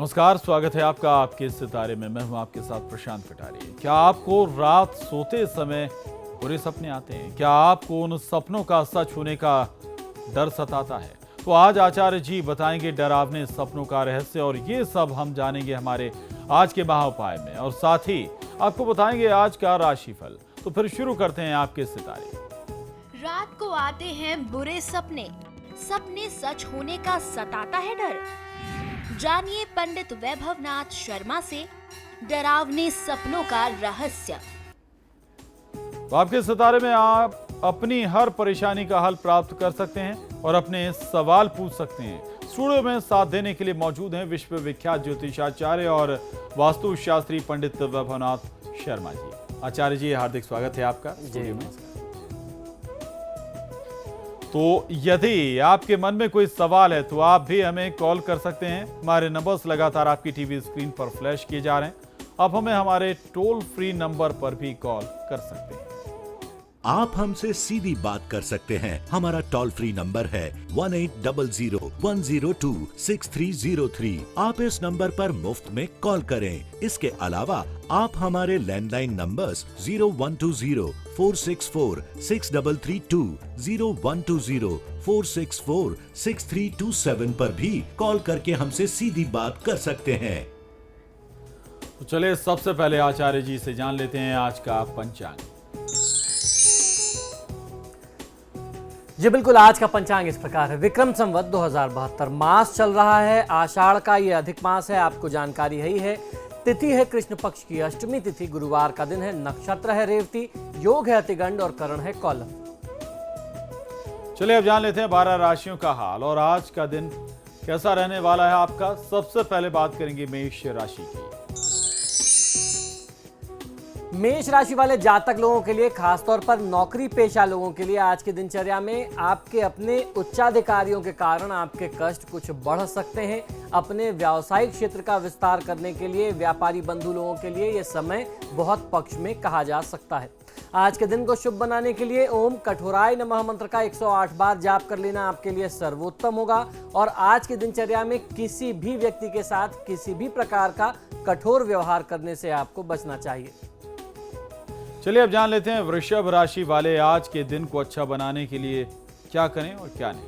नमस्कार, स्वागत है आपका आपके सितारे में। मैं हूं आपके साथ प्रशांत कटारिया। क्या आपको रात सोते समय बुरे सपने आते हैं? क्या आपको उन सपनों का सच होने का डर सताता है? तो आज आचार्य जी बताएंगे डरावने सपनों का रहस्य, और ये सब हम जानेंगे हमारे आज के महाउपाय में, और साथ ही आपको बताएंगे आज का राशिफल। तो फिर शुरू करते हैं आपके सितारे। रात को आते हैं बुरे सपने, सपने सच होने का सताता है डर। जानिए पंडित वैभवनाथ शर्मा से डरावने सपनों का रहस्य। तो आपके सितारे में आप अपनी हर परेशानी का हल प्राप्त कर सकते हैं और अपने सवाल पूछ सकते हैं। स्टूडियो में साथ देने के लिए मौजूद हैं विश्वविख्यात ज्योतिषाचार्य और वास्तुशास्त्री पंडित वैभवनाथ शर्मा जी। आचार्य जी, हार्दिक स्वागत है आपका स्टूडियो में। तो यदि आपके मन में कोई सवाल है तो आप भी हमें कॉल कर सकते हैं। हमारे नंबर्स लगातार आपकी टीवी स्क्रीन पर फ्लैश किए जा रहे हैं। आप हमें हमारे टोल फ्री नंबर पर भी कॉल कर सकते हैं। आप हमसे सीधी बात कर सकते हैं। हमारा टोल फ्री नंबर है 1800-102-6303। आप इस नंबर पर मुफ्त में कॉल करें। इसके अलावा आप हमारे लैंडलाइन नंबर्स 0120-464-6332, 0120-464-6327 पर भी कॉल करके हमसे सीधी बात कर सकते हैं। तो चलिए सबसे पहले आचार्य जी से जान लेते हैं आज का पंचांग। जी बिल्कुल, आज का पंचांग इस प्रकार है। विक्रम संवत 2072 मास चल रहा है। आषाढ़ का ये अधिक मास है, आपको जानकारी ही है। तिथि है कृष्ण पक्ष की अष्टमी तिथि, गुरुवार का दिन है। नक्षत्र है रेवती, योग है अतिगंड और करण है कौलव। चलिए अब जान लेते हैं 12 राशियों का हाल और आज का दिन कैसा रहने वाला है आपका। सबसे पहले बात करेंगे मेष राशि की। मेष राशि वाले जातक लोगों के लिए, खासतौर पर नौकरी पेशा लोगों के लिए आज की दिनचर्या में आपके अपने उच्चाधिकारियों के कारण आपके कष्ट कुछ बढ़ सकते हैं। अपने व्यावसायिक क्षेत्र का विस्तार करने के लिए व्यापारी बंधु लोगों के लिए यह समय बहुत पक्ष में कहा जा सकता है। आज के दिन को शुभ बनाने के लिए ओम कठोराय नमः मंत्र का 108 बार जाप कर लेना आपके लिए सर्वोत्तम होगा। और आज की दिनचर्या में किसी भी व्यक्ति के साथ किसी भी प्रकार का कठोर व्यवहार करने से आपको बचना चाहिए। चलिए अब जान लेते हैं वृषभ राशि वाले आज के दिन को अच्छा बनाने के लिए क्या करें और क्या नहीं।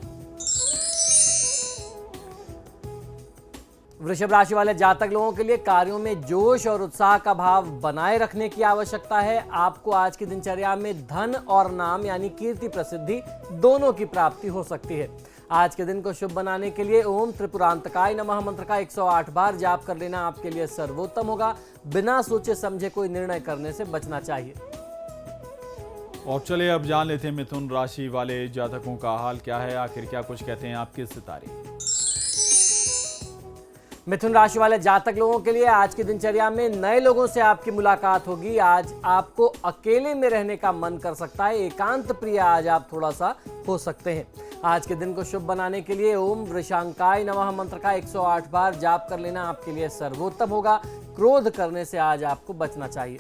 वृषभ राशि वाले जातक लोगों के लिए कार्यों में जोश और उत्साह का भाव बनाए रखने की आवश्यकता है। आपको आज की दिनचर्या में धन और नाम यानी कीर्ति प्रसिद्धि दोनों की प्राप्ति हो सकती है। आज के दिन को शुभ बनाने के लिए ओम त्रिपुरांतकाय नमः मंत्र का 108 बार जाप कर लेना आपके लिए सर्वोत्तम होगा। बिना सोचे समझे कोई निर्णय करने से बचना चाहिए। और चलिए अब जान लेते हैं मिथुन राशि वाले जातकों का हाल क्या है, आखिर क्या कुछ कहते हैं आपके सितारे। मिथुन राशि वाले जातक लोगों के लिए आज की दिनचर्या में नए लोगों से आपकी मुलाकात होगी। आज आपको अकेले में रहने का मन कर सकता है। एकांत प्रिय आज आप थोड़ा सा हो सकते हैं। आज के दिन को शुभ बनाने के लिए ओम वृषांकाय नमः मंत्र का 108 बार जाप कर लेना आपके लिए सर्वोत्तम होगा। क्रोध करने से आज आपको बचना चाहिए।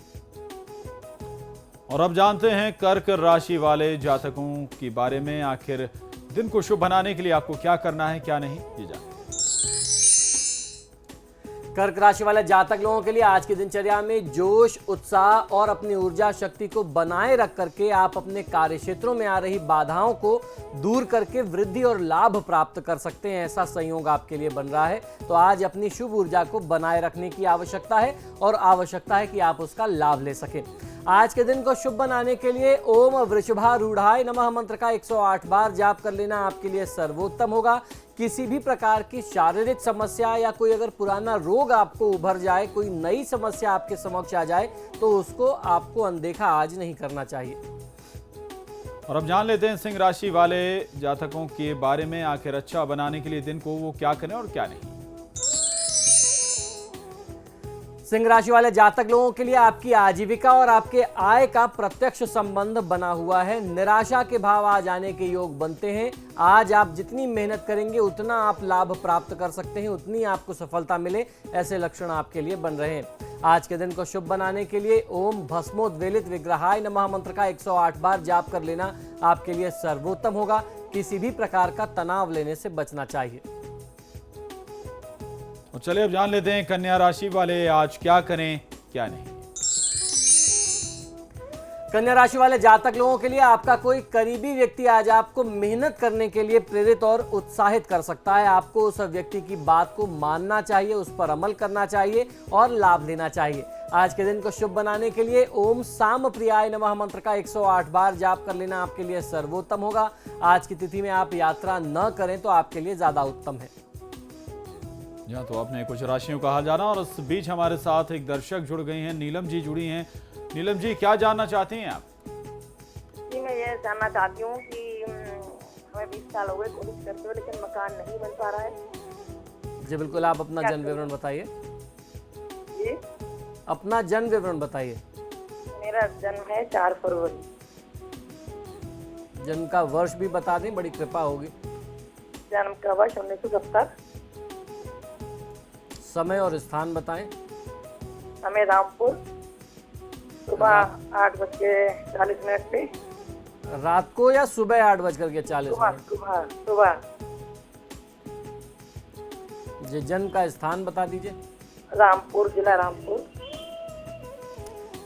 और अब जानते हैं कर्क राशि वाले जातकों के बारे में। आखिर दिन को शुभ बनाने के लिए आपको क्या करना है क्या नहीं, ये जानें। कर्क राशि वाले जातक लोगों के लिए आज की दिनचर्या में जोश, उत्साह और अपनी ऊर्जा शक्ति को बनाए रख करके आप अपने कार्य क्षेत्रों में आ रही बाधाओं को दूर करके वृद्धि और लाभ प्राप्त कर सकते हैं। ऐसा संयोग आपके लिए बन रहा है। तो आज अपनी शुभ ऊर्जा को बनाए रखने की आवश्यकता है और आवश्यकता है कि आप उसका लाभ ले सकें। आज के दिन को शुभ बनाने के लिए ओम वृषभारूढ़ाय नमः मंत्र का 108 बार जाप कर लेना आपके लिए सर्वोत्तम होगा। किसी भी प्रकार की शारीरिक समस्या या कोई अगर पुराना रोग आपको उभर जाए, कोई नई समस्या आपके समक्ष आ जाए, तो उसको आपको अनदेखा आज नहीं करना चाहिए। और अब जान लेते हैं सिंह राशि वाले जातकों के बारे में। आखिर अच्छा बनाने के लिए दिन को वो क्या करें और क्या नहीं। सिंह राशि वाले जातक लोगों के लिए आपकी आजीविका और आपके आय का प्रत्यक्ष संबंध बना हुआ है। निराशा के भाव आ जाने के योग बनते हैं। आज आप जितनी मेहनत करेंगे उतना आप लाभ प्राप्त कर सकते हैं, उतनी आपको सफलता मिले, ऐसे लक्षण आपके लिए बन रहे हैं। आज के दिन को शुभ बनाने के लिए ओम भस्मोद्वेलित विग्रहाय नमः मंत्र का 108 बार जाप कर लेना आपके लिए सर्वोत्तम होगा। किसी भी प्रकार का तनाव लेने से बचना चाहिए। चलिए अब जान लेते हैं कन्या राशि वाले आज क्या करें क्या नहीं। कन्या राशि वाले जातक लोगों के लिए आपका कोई करीबी व्यक्ति आज आपको मेहनत करने के लिए प्रेरित और उत्साहित कर सकता है। आपको उस व्यक्ति की बात को मानना चाहिए, उस पर अमल करना चाहिए और लाभ लेना चाहिए। आज के दिन को शुभ बनाने के लिए ओम साम प्रियाय नमः मंत्र का 108 बार जाप कर लेना आपके लिए सर्वोत्तम होगा। आज की तिथि में आप यात्रा न करें तो आपके लिए ज्यादा उत्तम है। यहाँ तो आपने कुछ राशियों का हाल जाना, और इस बीच हमारे साथ एक दर्शक जुड़ गई हैं, नीलम जी जुड़ी हैं। नीलम जी, क्या जानना चाहती हैं आप? जी, मैं ये जानना चाहती हूँ कि हमें 20 साल हो गए कोशिश करते हुए, लेकिन मकान नहीं बन पा रहा है। जी बिल्कुल, आप अपना जन्म विवरण बताइए। जी, अपना जन्म विवरण बताइए। मेरा जन्म है 4 फरवरी। जन्म का वर्ष भी बता दें, बड़ी कृपा होगी। जन्म का वर्ष 1970। समय और स्थान बताएं। हमें रामपुर, सुबह 8:40 पे। रात को या सुबह 8:40? सुबह सुबह। जी, जन्म का स्थान बता दीजिए। रामपुर, जिला रामपुर।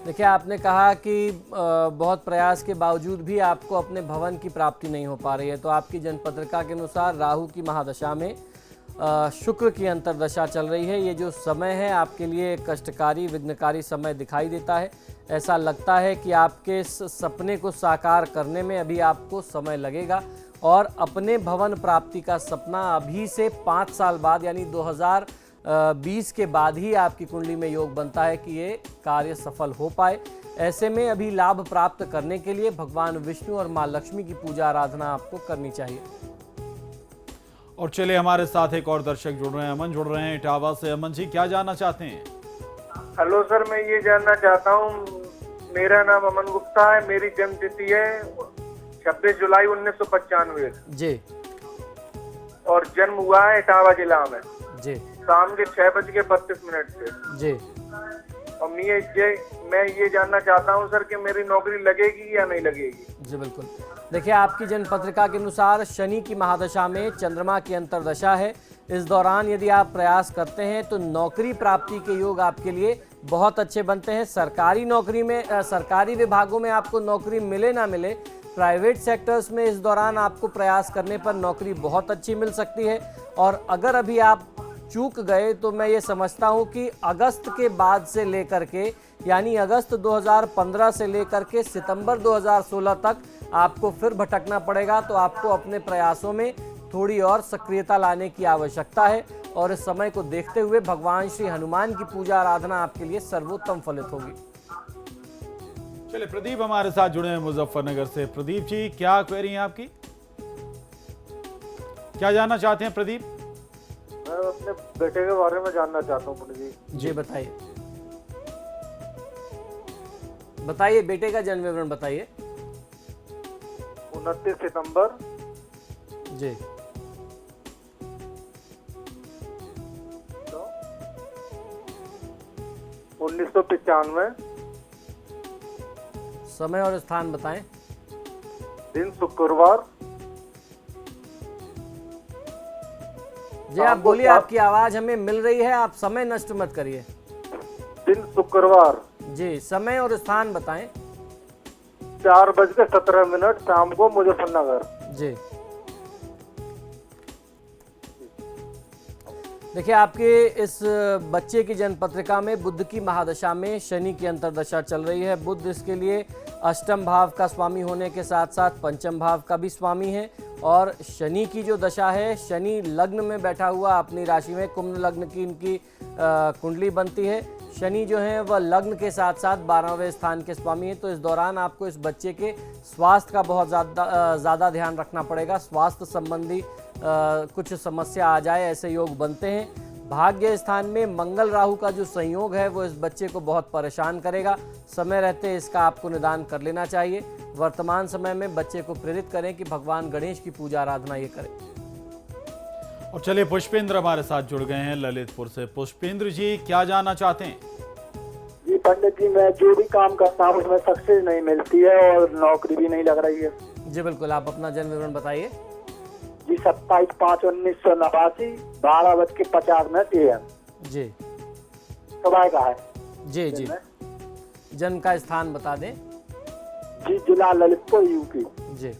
देखिए, आपने कहा कि बहुत प्रयास के बावजूद भी आपको अपने भवन की प्राप्ति नहीं हो पा रही है। तो आपकी जन्मपत्रिका के अनुसार राहु की महादशा में शुक्र की अंतर्दशा चल रही है। ये जो समय है आपके लिए कष्टकारी, विघ्नकारी समय दिखाई देता है। ऐसा लगता है कि आपके सपने को साकार करने में अभी आपको समय लगेगा, और अपने भवन प्राप्ति का सपना अभी से 5 साल बाद यानी 2020 के बाद ही आपकी कुंडली में योग बनता है कि ये कार्य सफल हो पाए। ऐसे में अभी लाभ प्राप्त करने के लिए भगवान विष्णु और माँ लक्ष्मी की पूजा आराधना आपको करनी चाहिए। और चलिए हमारे साथ एक और दर्शक जुड़ रहे हैं, अमन जुड़ रहे हैं इटावा से। अमन जी, क्या जानना चाहते हैं? हेलो सर, मैं ये जानना चाहता हूँ, मेरा नाम अमन गुप्ता है, मेरी जन्म तिथि है 26 जुलाई 1995 जी, और जन्म हुआ है इटावा जिला में जी, शाम के 6:32 से जी। और मैं ये जानना चाहता हूँ सर कि मेरी नौकरी लगेगी या नहीं लगेगी। जी बिल्कुल, देखिए आपकी जन्म पत्रिका के अनुसार शनि की महादशा में चंद्रमा की अंतर्दशा है। इस दौरान यदि आप प्रयास करते हैं तो नौकरी प्राप्ति के योग आपके लिए बहुत अच्छे बनते हैं। सरकारी नौकरी में, सरकारी विभागों में आपको नौकरी मिले ना मिले, प्राइवेट सेक्टर्स में इस दौरान आपको प्रयास करने पर नौकरी बहुत अच्छी मिल सकती है। और अगर अभी आप चूक गए तो मैं ये समझता हूँ कि अगस्त के बाद से लेकर के, यानी अगस्त 2015 से लेकर के सितंबर 2016 तक आपको फिर भटकना पड़ेगा। तो आपको अपने प्रयासों में थोड़ी और सक्रियता लाने की आवश्यकता है, और इस समय को देखते हुए भगवान श्री हनुमान की पूजा आराधना आपके लिए सर्वोत्तम फलित होगी। चलिए प्रदीप हमारे साथ जुड़े हैं मुजफ्फरनगर से। प्रदीप जी, क्या क्वेरी है आपकी? क्या जानना चाहते हैं प्रदीप? मैं अपने बेटे के बारे में जानना चाहता हूँ पंडित जी। जी बताइए, बताइए बेटे का जन्म विवरण बताइए। 29 सितंबर जी, 1995। समय और स्थान बताएं। दिन शुक्रवार। जी आप बोलिए, आपकी आवाज हमें मिल रही है, आप समय नष्ट मत करिए। दिन शुक्रवार। जी, समय और स्थान बताएं। 4:17 शाम को मुजफ्फरनगर। जी, देखिए आपके इस बच्चे की जन्म पत्रिका में बुध की महादशा में शनि की अंतर्दशा चल रही है। बुध इसके लिए अष्टम भाव का स्वामी होने के साथ साथ पंचम भाव का भी स्वामी है। और शनि की जो दशा है, शनि लग्न में बैठा हुआ अपनी राशि में, कुंभ लग्न की इनकी कुंडली बनती है। शनि जो है वह लग्न के साथ साथ 12वें स्थान के स्वामी है। तो इस दौरान आपको इस बच्चे के स्वास्थ्य का बहुत ज़्यादा ध्यान रखना पड़ेगा। स्वास्थ्य संबंधी कुछ समस्या आ जाए ऐसे योग बनते हैं। भाग्य स्थान में मंगल राहु का जो संयोग है वो इस बच्चे को बहुत परेशान करेगा। समय रहते इसका आपको निदान कर लेना चाहिए। वर्तमान समय में बच्चे को प्रेरित करें कि भगवान गणेश की पूजा आराधना ये करें। और चलिए पुष्पेंद्र हमारे साथ जुड़ गए हैं ललितपुर से। पुष्पेंद्र जी, क्या जानना चाहते हैं? जी पंडित जी, मैं जो भी काम करता हूँ उसमें सक्सेस नहीं मिलती है और नौकरी भी नहीं लग रही है। जी बिल्कुल, आप अपना जन्म विवरण बताइए। जी 27/5/1989 12:50 AM। जी सुबह का है। जी जी, जन्म का स्थान बता दें। जी, जिला ललितपुर, यूपी। जी,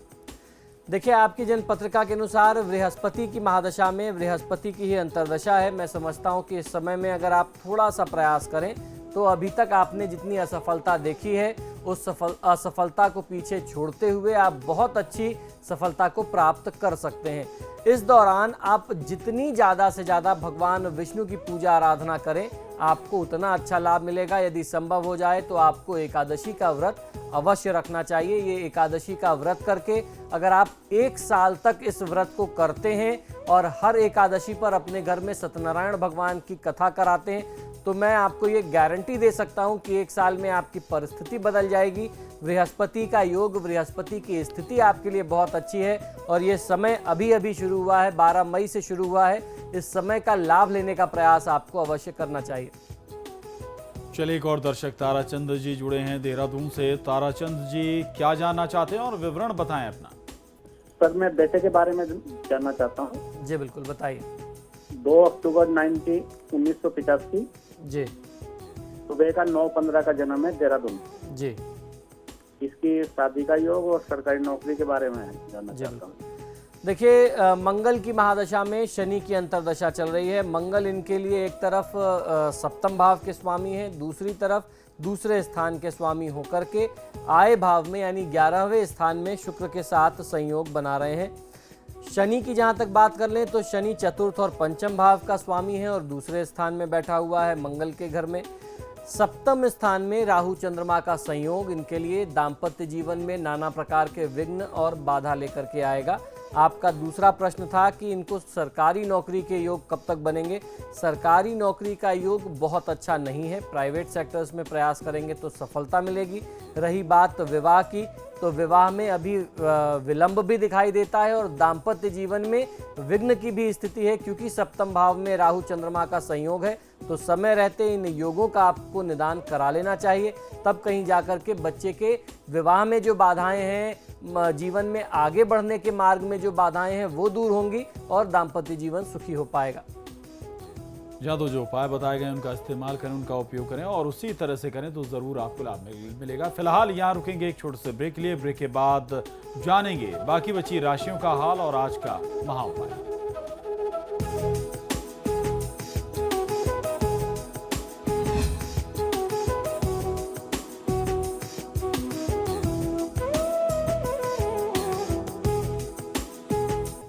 देखिए आपकी जन्म पत्रिका के अनुसार बृहस्पति की महादशा में बृहस्पति की ही अंतर्दशा है। मैं समझता हूं कि इस समय में अगर आप थोड़ा सा प्रयास करें तो अभी तक आपने जितनी असफलता देखी है उस असफलता को पीछे छोड़ते हुए आप बहुत अच्छी सफलता को प्राप्त कर सकते हैं। इस दौरान आप जितनी ज़्यादा से ज़्यादा भगवान विष्णु की पूजा आराधना करें आपको उतना अच्छा लाभ मिलेगा। यदि संभव हो जाए तो आपको एकादशी का व्रत अवश्य रखना चाहिए। ये एकादशी का व्रत करके अगर आप 1 साल तक इस व्रत को करते हैं और हर एकादशी पर अपने घर में सत्यनारायण भगवान की कथा कराते हैं तो मैं आपको ये गारंटी दे सकता हूँ कि 1 साल में आपकी परिस्थिति बदल जाएगी। बृहस्पति का योग, बृहस्पति की स्थिति आपके लिए बहुत अच्छी है और ये समय अभी अभी शुरू हुआ है, 12 मई से शुरू हुआ है। इस समय का लाभ लेने का प्रयास आपको अवश्य करना चाहिए। चलिए एक और दर्शक ताराचंद जी जुड़े हैं देहरादून से। ताराचंद जी क्या जानना चाहते हैं और विवरण बताएं अपना। सर, मैं बेटे के बारे में जानना चाहता हूँ। जी बिल्कुल, बताइए। 2 अक्टूबर 1985, जी सुबह का 9:15 का जन्म है, देहरादून। जी इसकी शादी का योग और सरकारी नौकरी के बारे में जानना जी चाहता हूँ। देखिए मंगल की महादशा में शनि की अंतर्दशा चल रही है। मंगल इनके लिए एक तरफ सप्तम भाव के स्वामी हैं, दूसरी तरफ दूसरे स्थान के स्वामी होकर के आय भाव में यानी 11वें स्थान में शुक्र के साथ संयोग बना रहे हैं। शनि की जहां तक बात कर लें तो शनि चतुर्थ और पंचम भाव का स्वामी है और दूसरे स्थान में बैठा हुआ है मंगल के घर में। सप्तम स्थान में राहु चंद्रमा का संयोग इनके लिए दाम्पत्य जीवन में नाना प्रकार के विघ्न और बाधा लेकर के आएगा। आपका दूसरा प्रश्न था कि इनको सरकारी नौकरी के योग कब तक बनेंगे। सरकारी नौकरी का योग बहुत अच्छा नहीं है, प्राइवेट सेक्टर्स में प्रयास करेंगे तो सफलता मिलेगी। रही बात विवाह की तो विवाह में अभी विलंब भी दिखाई देता है और दाम्पत्य जीवन में विघ्न की भी स्थिति है क्योंकि सप्तम भाव में राहु चंद्रमा का संयोग है। तो समय रहते इन योगों का आपको निदान करा लेना चाहिए, तब कहीं जाकर के बच्चे के विवाह में जो बाधाएं हैं, जीवन में आगे बढ़ने के मार्ग में जो बाधाएं हैं वो दूर होंगी और दाम्पत्य जीवन सुखी हो पाएगा। तो जो उपाय बताए गए उनका इस्तेमाल करें, उनका उपयोग करें और उसी तरह से करें तो जरूर आपको लाभ मिलेगा। फिलहाल यहाँ रुकेंगे एक छोटे से ब्रेक के लिए। ब्रेक के बाद जानेंगे बाकी बची राशियों का हाल और आज का महाउपाय।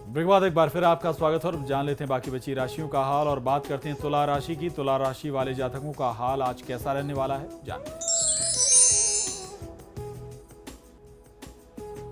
ब्रेक के बाद एक बार फिर आपका स्वागत है और जान लेते हैं बाकी बची राशियों का हाल और बात करते हैं तुला राशि की। तुला राशि वाले जातकों का हाल आज कैसा रहने वाला है, जानते हैं।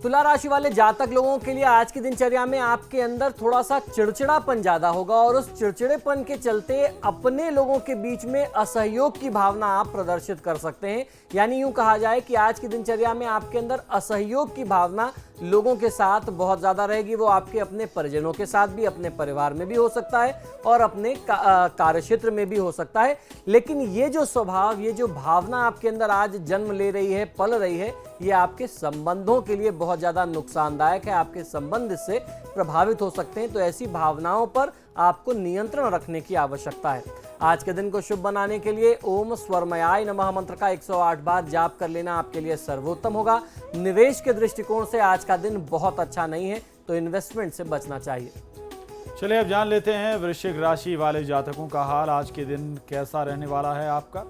तुला राशि वाले जातक लोगों के लिए आज की दिनचर्या में आपके अंदर थोड़ा सा चिड़चिड़ापन ज्यादा होगा और उस चिड़चिड़ेपन के चलते अपने लोगों के बीच में असहयोग की भावना आप प्रदर्शित कर सकते हैं। यानी यूं कहा जाए कि आज की दिनचर्या में आपके अंदर असहयोग की भावना लोगों के साथ बहुत ज्यादा रहेगी। वो आपके अपने परिजनों के साथ भी, अपने परिवार में भी हो सकता है और अपने कार्यक्षेत्र में भी हो सकता है। लेकिन ये जो स्वभाव, ये जो भावना आपके अंदर आज जन्म ले रही है, पल रही है, ये आपके संबंधों के लिए बहुत ज्यादा नुकसानदायक है। आपके संबंध इससे प्रभावित हो सकते हैं। तो ऐसी भावनाओं पर आपको नियंत्रण रखने की आवश्यकता है। आज के दिन को शुभ बनाने के लिए ओम स्वरमयाय नमः मंत्र का 108 बार जाप कर लेना आपके लिए सर्वोत्तम होगा। निवेश के दृष्टिकोण से आज का दिन बहुत अच्छा नहीं है, तो इन्वेस्टमेंट से बचना चाहिए। चलिए अब जान लेते हैं वृश्चिक राशि वाले जातकों का हाल आज के दिन कैसा रहने वाला है आपका।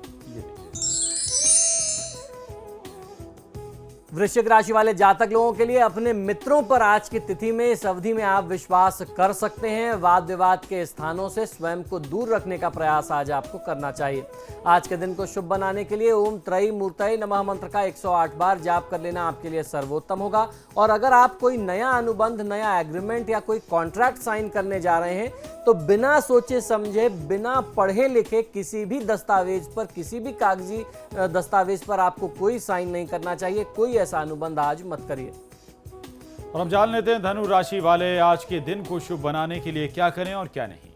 वृश्चिक राशि वाले जातक लोगों के लिए अपने मित्रों पर आज की तिथि में, इस अवधि में आप विश्वास कर सकते हैं। वाद विवाद के स्थानों से स्वयं को दूर रखने का प्रयास आज आपको करना चाहिए। आज के दिन को शुभ बनाने के लिए ओम त्रयी मूर्तये नमः मंत्र का 108 बार जाप कर लेना आपके लिए सर्वोत्तम होगा। और अगर आप कोई नया अनुबंध, नया एग्रीमेंट या कोई कॉन्ट्रैक्ट साइन करने जा रहे हैं तो बिना सोचे समझे, बिना पढ़े लिखे किसी भी दस्तावेज पर, किसी भी कागजी दस्तावेज पर आपको कोई साइन नहीं करना चाहिए। कोई ऐसा अनुबंध आज मत करिए। और हम जान लेते हैं धनु राशि वाले आज के दिन को शुभ बनाने के लिए क्या करें और क्या नहीं।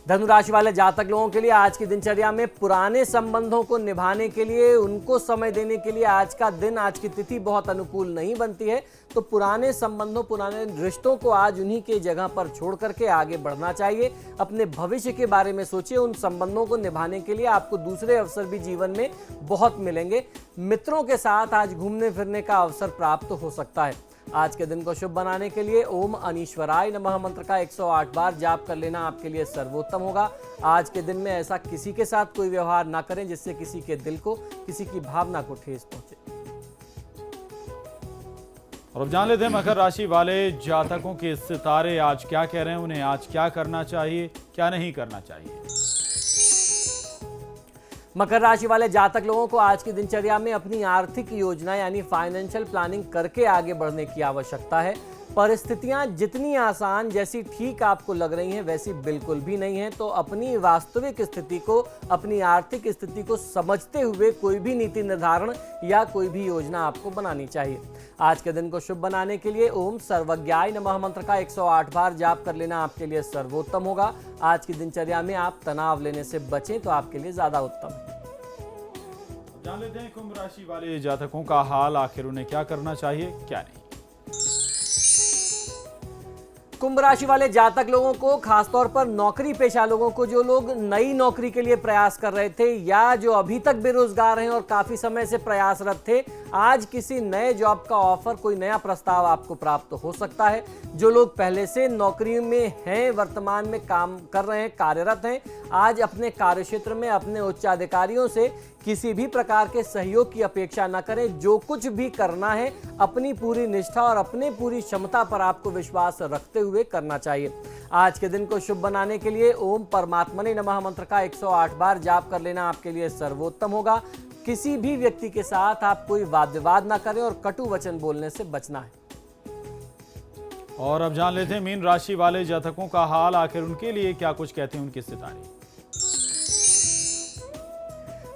धनु राशि वाले जातक लोगों के लिए आज की दिनचर्या में पुराने संबंधों को निभाने के लिए, उनको समय देने के लिए आज का दिन, आज की तिथि बहुत अनुकूल नहीं बनती है। तो पुराने संबंधों, पुराने रिश्तों को आज उन्हीं के जगह पर छोड़ करके आगे बढ़ना चाहिए। अपने भविष्य के बारे में सोचिए। उन संबंधों को निभाने के लिए आपको दूसरे अवसर भी जीवन में बहुत मिलेंगे। मित्रों के साथ आज घूमने फिरने का अवसर प्राप्त हो सकता है। आज के दिन को शुभ बनाने के लिए ओम अनीश्वराय नमः मंत्र का 108 बार जाप कर लेना आपके लिए सर्वोत्तम होगा। आज के दिन में ऐसा किसी के साथ कोई व्यवहार ना करें जिससे किसी के दिल को, किसी की भावना को ठेस पहुंचे। और अब जान लेते हैं मकर राशि वाले जातकों के सितारे आज क्या कह रहे हैं, उन्हें आज क्या करना चाहिए, क्या नहीं करना चाहिए। मकर राशि वाले जातक लोगों को आज की दिनचर्या में अपनी आर्थिक योजना यानी फाइनेंशियल प्लानिंग करके आगे बढ़ने की आवश्यकता है। परिस्थितियां जितनी आसान जैसी ठीक आपको लग रही हैं वैसी बिल्कुल भी नहीं है। तो अपनी वास्तविक स्थिति को, अपनी आर्थिक स्थिति को समझते हुए कोई भी नीति निर्धारण या कोई भी योजना आपको बनानी चाहिए। आज के दिन को शुभ बनाने के लिए ओम सर्वज्ञाय नमः मंत्र का 108 बार जाप कर लेना आपके लिए सर्वोत्तम होगा। आज की दिनचर्या में आप तनाव लेने से बचें तो आपके लिए ज्यादा उत्तम है। जान लेते हैं कुंभ राशि वाले जातकों का हाल, आखिर उन्हें क्या करना चाहिए, क्या नहीं। कुंभ राशि वाले जातक लोगों को, खासतौर पर नौकरी पेशा लोगों को, जो लोग नई नौकरी के लिए प्रयास कर रहे थे या जो अभी तक बेरोजगार हैं और काफी समय से प्रयासरत थे, आज किसी नए जॉब का ऑफर, कोई नया प्रस्ताव आपको प्राप्त हो सकता है। जो लोग पहले से नौकरी में हैं, वर्तमान में काम कर रहे हैं, कार्यरत हैं, आज अपने कार्यक्षेत्र में अपने उच्चाधिकारियों से किसी भी प्रकार के सहयोग की अपेक्षा न करें। जो कुछ भी करना है अपनी पूरी निष्ठा और अपनी पूरी क्षमता पर आपको विश्वास रखते हुए करना चाहिए। आज के दिन को शुभ बनाने के लिए ओम परमात्मने नमः मंत्र का 108 बार जाप कर लेना आपके लिए सर्वोत्तम होगा। किसी भी व्यक्ति के साथ आप कोई वाद विवाद ना करें और कटु वचन बोलने से बचना है। और अब जान लेते हैं मीन राशि वाले जातकों का हाल, आखिर उनके लिए क्या कुछ कहते हैं उनके सितारे।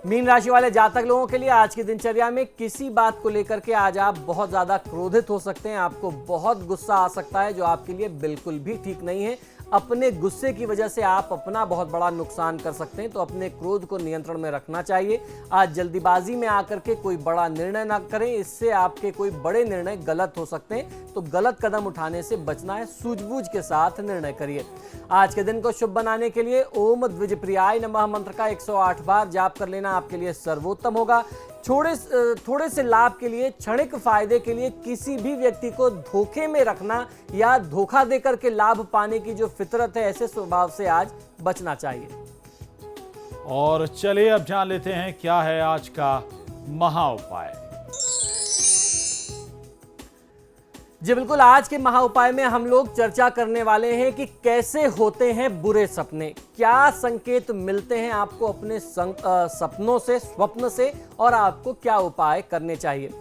मीन राशि वाले जातक लोगों के लिए आज की दिनचर्या में किसी बात को लेकर के आज आप बहुत ज्यादा क्रोधित हो सकते हैं। आपको बहुत गुस्सा आ सकता है जो आपके लिए बिल्कुल भी ठीक नहीं है। अपने गुस्से की वजह से आप अपना बहुत बड़ा नुकसान कर सकते हैं। तो अपने क्रोध को नियंत्रण में रखना चाहिए। आज जल्दीबाजी में आकर के कोई बड़ा निर्णय ना करें, इससे आपके कोई बड़े निर्णय गलत हो सकते हैं। तो गलत कदम उठाने से बचना है, सूझबूझ के साथ निर्णय करिए। आज के दिन को शुभ बनाने के लिए ओम द्विजप्रियाय नमः मंत्र का 108 बार जाप कर लेना आपके लिए सर्वोत्तम होगा। थोड़े से लाभ के लिए, क्षणिक फायदे के लिए किसी भी व्यक्ति को धोखे में रखना या धोखा देकर के लाभ पाने की जो फितरत है, ऐसे स्वभाव से आज बचना चाहिए। और चलिए अब जान लेते हैं क्या है आज का महा उपाय। जी बिल्कुल, आज के महा उपाय में हम लोग चर्चा करने वाले हैं कि कैसे होते हैं बुरे सपने, क्या संकेत मिलते हैं आपको अपने सपनों से, स्वप्न से, और आपको क्या उपाय करने चाहिए।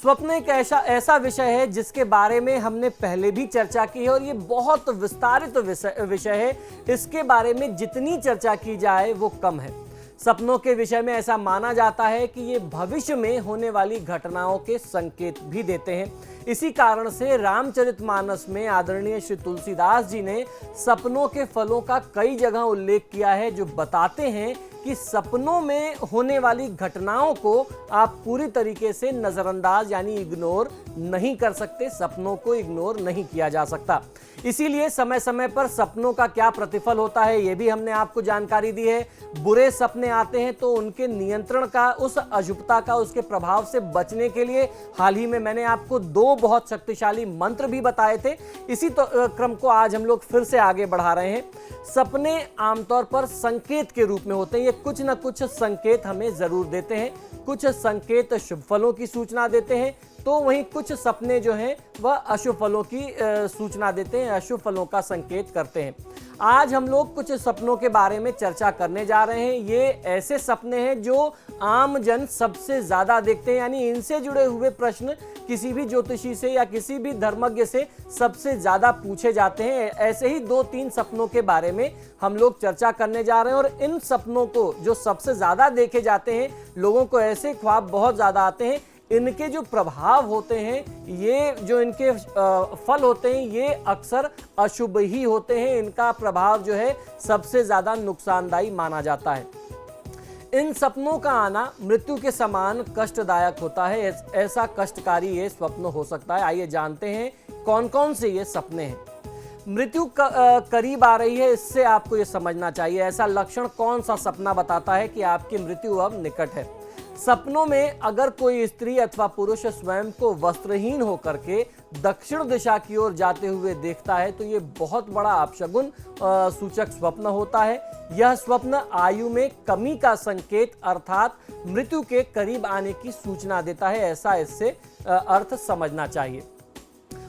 स्वप्न एक ऐसा विषय है जिसके बारे में हमने पहले भी चर्चा की है और ये बहुत विस्तारित विषय है। इसके बारे में जितनी चर्चा की जाए वो कम है। सपनों के विषय में ऐसा माना जाता है कि ये भविष्य में होने वाली घटनाओं के संकेत भी देते हैं। इसी कारण से रामचरितमानस में आदरणीय श्री तुलसीदास जी ने सपनों के फलों का कई जगह उल्लेख किया है, जो बताते हैं कि सपनों में होने वाली घटनाओं को आप पूरी तरीके से नजरअंदाज यानी इग्नोर नहीं कर सकते। सपनों को इग्नोर नहीं किया जा सकता। इसीलिए समय समय पर सपनों का क्या प्रतिफल होता है ये भी हमने आपको जानकारी दी है। बुरे सपने आते हैं तो उनके नियंत्रण का, उस अशुभता का, उसके प्रभाव से बचने के लिए हाल ही में मैंने आपको 2 बहुत शक्तिशाली मंत्र भी बताए थे। इसी क्रम को आज हम लोग फिर से आगे बढ़ा रहे हैं। सपने आमतौर पर संकेत के रूप में होते हैं। ये कुछ न कुछ संकेत हमें जरूर देते हैं। कुछ संकेत शुभ फलों की सूचना देते हैं तो वहीं कुछ सपने जो हैं वह अशुभ फलों की सूचना देते हैं, अशुभ फलों का संकेत करते हैं। आज हम लोग कुछ सपनों के बारे में चर्चा करने जा रहे हैं। ये ऐसे सपने हैं जो आम जन सबसे ज्यादा देखते हैं, यानी इनसे जुड़े हुए प्रश्न किसी भी ज्योतिषी से या किसी भी धर्मज्ञ से सबसे ज्यादा पूछे जाते हैं। ऐसे ही 2-3 सपनों के बारे में हम लोग चर्चा करने जा रहे हैं। और इन सपनों को जो सबसे ज्यादा देखे जाते हैं, लोगों को ऐसे ख्वाब बहुत ज्यादा आते हैं इनके जो प्रभाव होते हैं, ये जो इनके फल होते हैं, ये अक्सर अशुभ ही होते हैं। इनका प्रभाव जो है सबसे ज्यादा नुकसानदायी माना जाता है। इन सपनों का आना मृत्यु के समान कष्टदायक होता है। ऐसा कष्टकारी ये स्वप्न हो सकता है। आइए जानते हैं कौन कौन से ये सपने हैं। मृत्यु करीब आ रही है, इससे आपको ये समझना चाहिए। ऐसा लक्षण कौन सा सपना बताता है कि आपकी मृत्यु अब निकट है। सपनों में अगर कोई स्त्री अथवा पुरुष स्वयं को वस्त्रहीन होकर के दक्षिण दिशा की ओर जाते हुए देखता है तो ये बहुत बड़ा अपशगुन सूचक स्वप्न होता है। यह स्वप्न आयु में कमी का संकेत अर्थात मृत्यु के करीब आने की सूचना देता है। ऐसा इससे अर्थ समझना चाहिए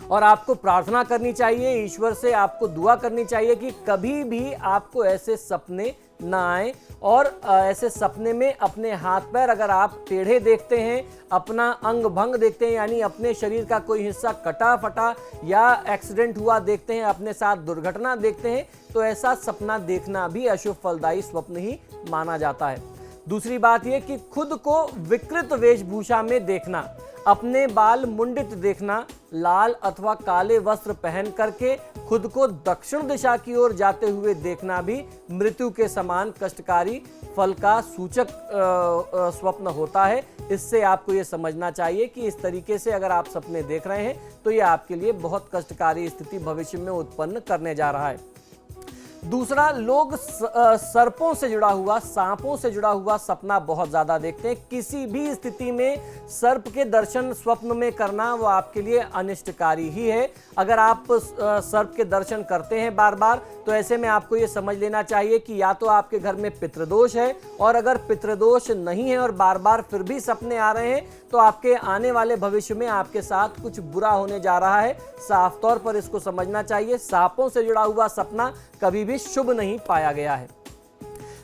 और आपको प्रार्थना करनी चाहिए, ईश्वर से आपको दुआ करनी चाहिए कि कभी भी आपको ऐसे सपने ना आए। और ऐसे सपने में अपने हाथ पैर अगर आप टेढ़े देखते हैं, अपना अंग भंग देखते हैं, यानी अपने शरीर का कोई हिस्सा कटा फटा या एक्सीडेंट हुआ देखते हैं, अपने साथ दुर्घटना देखते हैं, तो ऐसा सपना देखना भी अशुभ फलदायी स्वप्न ही माना जाता है। दूसरी बात यह कि खुद को विकृत वेशभूषा में देखना, अपने बाल मुंडित देखना, लाल अथवा काले वस्त्र पहन करके खुद को दक्षिण दिशा की ओर जाते हुए देखना भी मृत्यु के समान कष्टकारी फल का सूचक स्वप्न होता है। इससे आपको ये समझना चाहिए कि इस तरीके से अगर आप सपने देख रहे हैं तो ये आपके लिए बहुत कष्टकारी स्थिति भविष्य में उत्पन्न करने जा रहा है। दूसरा, लोग सर्पों से जुड़ा हुआ, सांपों से जुड़ा हुआ सपना बहुत ज्यादा देखते हैं। किसी भी स्थिति में सर्प के दर्शन स्वप्न में करना वो आपके लिए अनिष्टकारी ही है। अगर आप सर्प के दर्शन करते हैं बार बार तो ऐसे में आपको ये समझ लेना चाहिए कि या तो आपके घर में पितृदोष है, और अगर पितृदोष नहीं है और बार बार फिर भी सपने आ रहे हैं तो आपके आने वाले भविष्य में आपके साथ कुछ बुरा होने जा रहा है। साफ तौर पर इसको समझना चाहिए। सांपों से जुड़ा हुआ सपना कभी भी शुभ नहीं पाया गया है।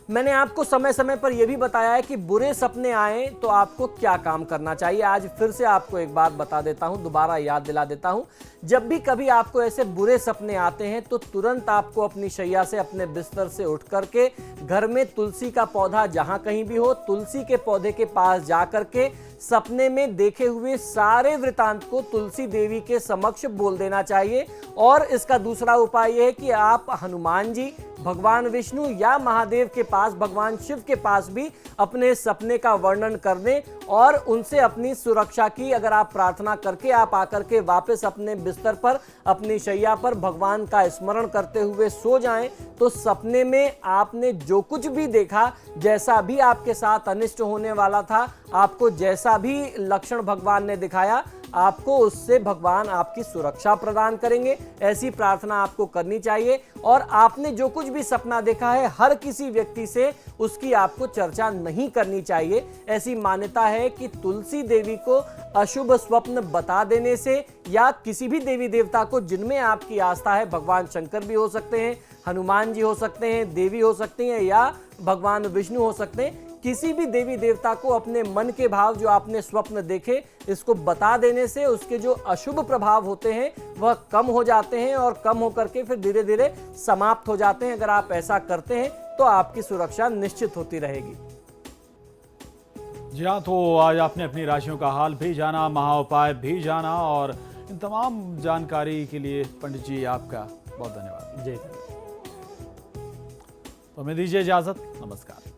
मैंने आपको समय समय पर यह भी बताया है कि बुरे सपने आए तो आपको क्या काम करना चाहिए। आज फिर से आपको एक बात बता देता हूं, दोबारा याद दिला देता हूं। जब भी कभी आपको ऐसे बुरे सपने आते हैं तो तुरंत आपको अपनी शैया से, अपने बिस्तर से उठ करके घर में तुलसी का पौधा जहां कहीं भी हो, तुलसी के पौधे के पास जा करके सपने में देखे हुए सारे वृतांत को तुलसी देवी के समक्ष बोल देना चाहिए। और इसका दूसरा उपाय यह है कि आप हनुमान जी, भगवान विष्णु या महादेव के पास, भगवान शिव के पास भी अपने सपने का वर्णन कर दें और उनसे अपनी सुरक्षा की अगर आप प्रार्थना करके आप आकर के वापस अपने बिस्तर पर, अपनी शैया पर भगवान का स्मरण करते हुए सो जाएं तो सपने में आपने जो कुछ भी देखा, जैसा भी आपके साथ अनिष्ट होने वाला था, आपको जैसा भी लक्षण भगवान ने दिखाया, आपको उससे भगवान आपकी सुरक्षा प्रदान करेंगे। ऐसी प्रार्थना आपको करनी चाहिए। और आपने जो कुछ भी सपना देखा है, हर किसी व्यक्ति से उसकी आपको चर्चा नहीं करनी चाहिए। ऐसी मान्यता है कि तुलसी देवी को अशुभ स्वप्न बता देने से या किसी भी देवी देवता को जिनमें आपकी आस्था है, भगवान शंकर भी हो सकते हैं, हनुमान जी हो सकते हैं, देवी हो सकती हैं या भगवान विष्णु हो सकते हैं, किसी भी देवी देवता को अपने मन के भाव जो आपने स्वप्न देखे इसको बता देने से उसके जो अशुभ प्रभाव होते हैं वह कम हो जाते हैं और कम होकर के फिर धीरे धीरे समाप्त हो जाते हैं। अगर आप ऐसा करते हैं तो आपकी सुरक्षा निश्चित होती रहेगी। जी हाँ, तो आज आपने अपनी राशियों का हाल भी जाना, महाउपाय भी जाना, और इन तमाम जानकारी के लिए पंडित जी आपका बहुत धन्यवाद। जी, तो हमें दीजिए इजाजत। नमस्कार।